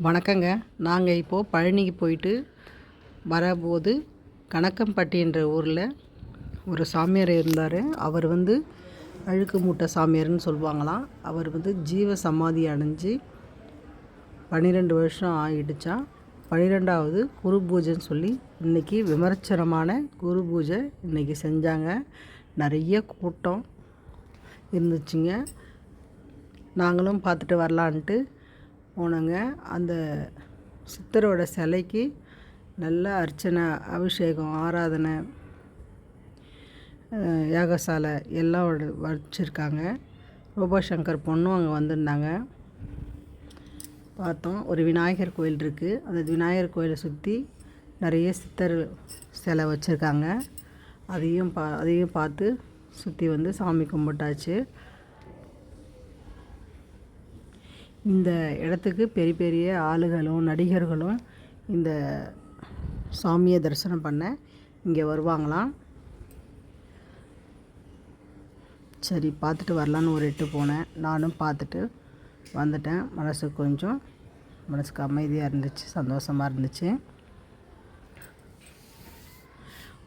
வணக்கங்க. நாங்கள் இப்போது பழனிக்கு போயிட்டு வரபோது கணக்கம்பட்டின்ற ஊரில் ஒரு சாமியார் இருந்தார். அவர் அழுக்கு மூட்டை சாமியார்னு சொல்லுவாங்களாம். அவர் ஜீவ சமாதி அடைஞ்சு 12 வருஷம் ஆகிடுச்சான். 12வது குரு பூஜைன்னு சொல்லி இன்றைக்கி விமர்சனமான குரு பூஜை இன்றைக்கி செஞ்சாங்க. நிறைய கூட்டம் இருந்துச்சுங்க. நாங்களும் பார்த்துட்டு வரலான்ட்டு போனோங்க. அந்த சித்தரோட சிலைக்கு நல்ல அர்ச்சனை, அபிஷேகம், ஆராதனை, யாகசாலை எல்லாம் வச்சுருக்காங்க. ரூபாசங்கர் பொண்ணும் அங்கே வந்திருந்தாங்க. பார்த்தோம். ஒரு விநாயகர் கோயில் இருக்குது. அந்த விநாயகர் கோயிலை சுற்றி நிறைய சித்தர் சிலை வச்சுருக்காங்க. அதையும் பார்த்து சுற்றி சாமி கும்பிட்டாச்சு. இந்த இடத்துக்கு பெரிய பெரிய ஆளுகளும் நடிகர்களும் இந்த சாமியை தரிசனம் பண்ண இங்கே வருவாங்களாம். சரி, பார்த்துட்டு வரலான்னு ஒரு எட்டு போனேன். நானும் பார்த்துட்டு வந்துட்டேன். மனசுக்கு அமைதியாக இருந்துச்சு, சந்தோஷமாக இருந்துச்சு.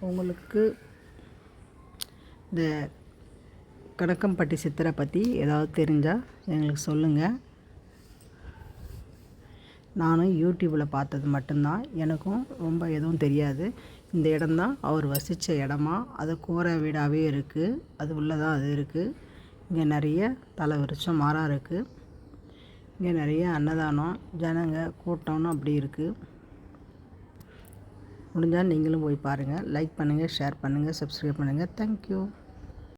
உங்களுக்கு இந்த கணக்கம்பட்டி சித்தரை பற்றி ஏதாவது தெரிஞ்சால் எங்களுக்கு சொல்லுங்கள். நானும் யூடியூப்பில் பார்த்தது மட்டும்தான். எனக்கும் ரொம்ப எதுவும் தெரியாது. இந்த இடம்தான் அவர் வசித்த இடமா, அது கூரை வீடாகவே இருக்குது. அது உள்ளே தான் அது இருக்குது. இங்கே நிறைய தலை விருட்சம் மரம் இருக்குது. இங்கே நிறைய அன்னதானம், ஜனங்க கூட்டம்னு அப்படி இருக்குது. முடிஞ்சால் நீங்களும் போய் பாருங்கள். லைக் பண்ணுங்கள், ஷேர் பண்ணுங்கள், சப்ஸ்கிரைப் பண்ணுங்கள். தேங்க்யூ.